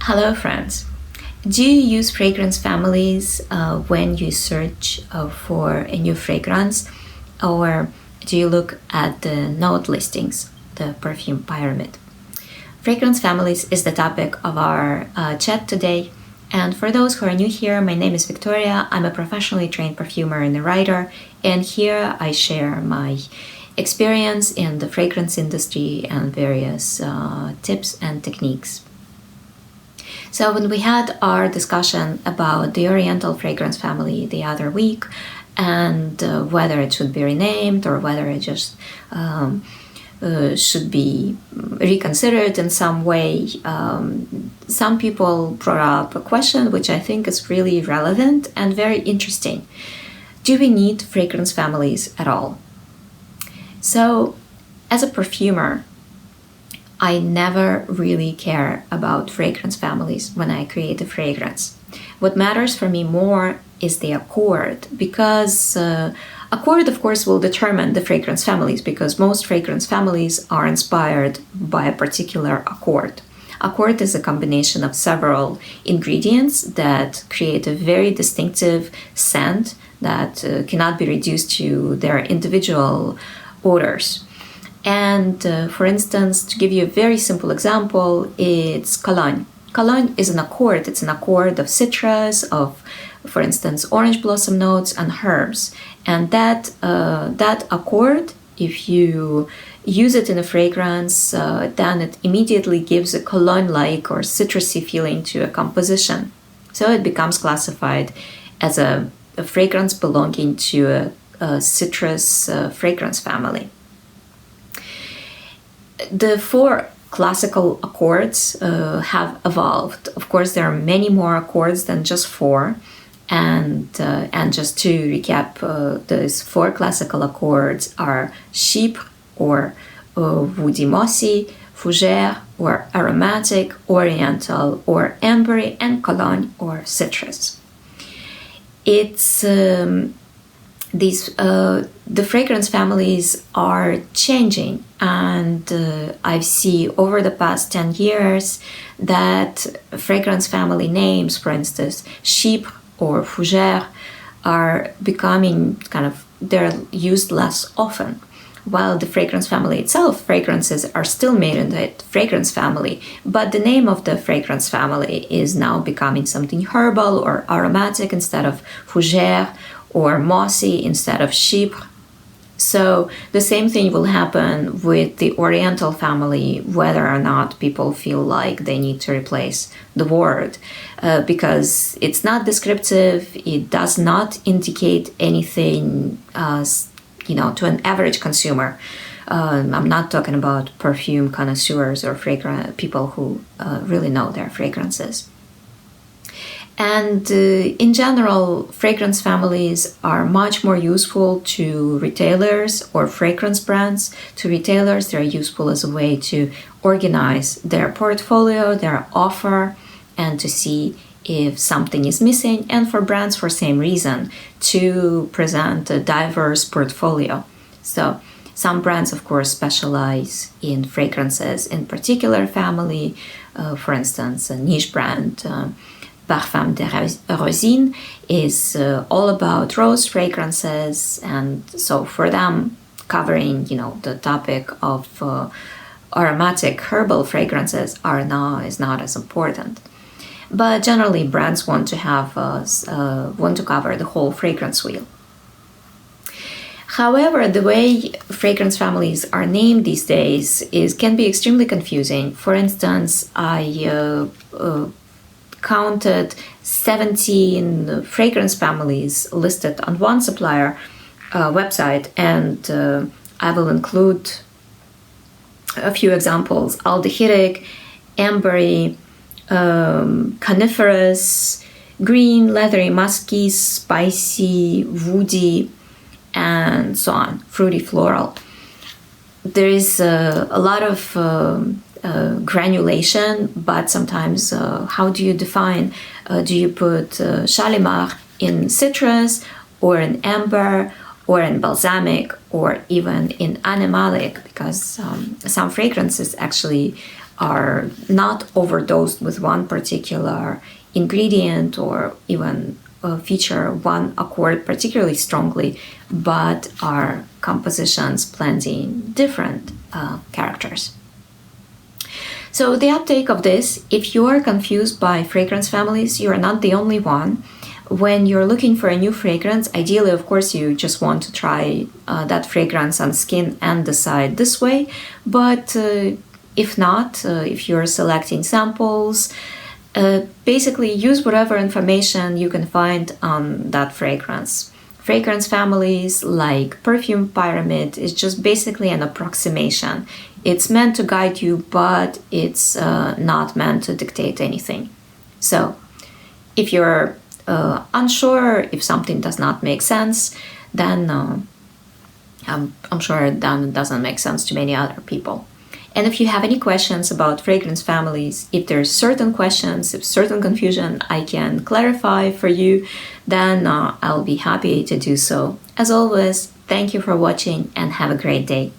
Hello, friends. Do you use fragrance families when you search for a new fragrance, or do you look at the note listings, the perfume pyramid? Fragrance families is the topic of our chat today. And for those who are new here, my name is Victoria. I'm a professionally trained perfumer and a writer, and here I share my experience in the fragrance industry and various tips and techniques. So when we had our discussion about the Oriental fragrance family the other week, and whether it should be renamed or whether it just should be reconsidered in some way, some people brought up a question which I think is really relevant and very interesting. Do we need fragrance families at all? So, as a perfumer, I never really care about fragrance families when I create a fragrance. What matters for me more is the accord, because accord, of course, will determine the fragrance families, because most fragrance families are inspired by a particular accord. Accord is a combination of several ingredients that create a very distinctive scent that cannot be reduced to their individual odors. And for instance, to give you a very simple example, it's cologne. Cologne is an accord. It's an accord of citrus, of, for instance, orange blossom notes and herbs. And that accord, if you use it in a fragrance, then it immediately gives a cologne-like or citrusy feeling to a composition. So it becomes classified as a fragrance belonging to a citrus fragrance family. The four classical accords have evolved. Of course, there are many more accords than just four. And just to recap, those four classical accords are chypre or woody mossy, fougère or aromatic, oriental or ambery, and cologne or citrus. It's the fragrance families are changing, and I see over the past 10 years that fragrance family names, for instance, chypre or fougère, are becoming they're used less often. While the fragrance family itself, fragrances are still made in the fragrance family, but the name of the fragrance family is now becoming something herbal or aromatic instead of fougère, or mossy instead of chypre. So the same thing will happen with the Oriental family, whether or not people feel like they need to replace the word, because it's not descriptive, it does not indicate anything, to an average consumer. I'm not talking about perfume connoisseurs or people who really know their fragrances. And in general, fragrance families are much more useful to retailers or fragrance brands. To retailers, they're useful as a way to organize their portfolio, their offer, and to see if something is missing. And for brands, for same reason, to present a diverse portfolio. So some brands, of course, specialize in fragrances in particular family. For instance, a niche brand, Parfum de Rosine, is all about rose fragrances, and so for them, covering the topic of aromatic herbal fragrances is not as important. But generally, brands want to cover the whole fragrance wheel. However, the way fragrance families are named these days can be extremely confusing. For instance, I counted 17 fragrance families listed on one supplier website, and I will include a few examples: aldehydic, ambery, coniferous, green, leathery, musky, spicy, woody, and so on, fruity, floral. There is a lot of granulation, but sometimes how do you define? Do you put Shalimar in citrus, or in amber, or in balsamic, or even in animalic? Because some fragrances actually are not overdosed with one particular ingredient or even feature one accord particularly strongly, but are compositions blending different characters. So the uptake of this, if you are confused by fragrance families, you are not the only one. When you're looking for a new fragrance, ideally, of course, you just want to try that fragrance on skin and decide this way. But if not, if you're selecting samples, basically use whatever information you can find on that fragrance. Fragrance families like perfume pyramid is just basically an approximation. It's meant to guide you, but it's not meant to dictate anything. So if you're unsure, if something does not make sense, then I'm sure then it doesn't make sense to many other people. And if you have any questions about fragrance families, if there's certain questions, if certain confusion I can clarify for you, then I'll be happy to do so. As always, thank you for watching and have a great day.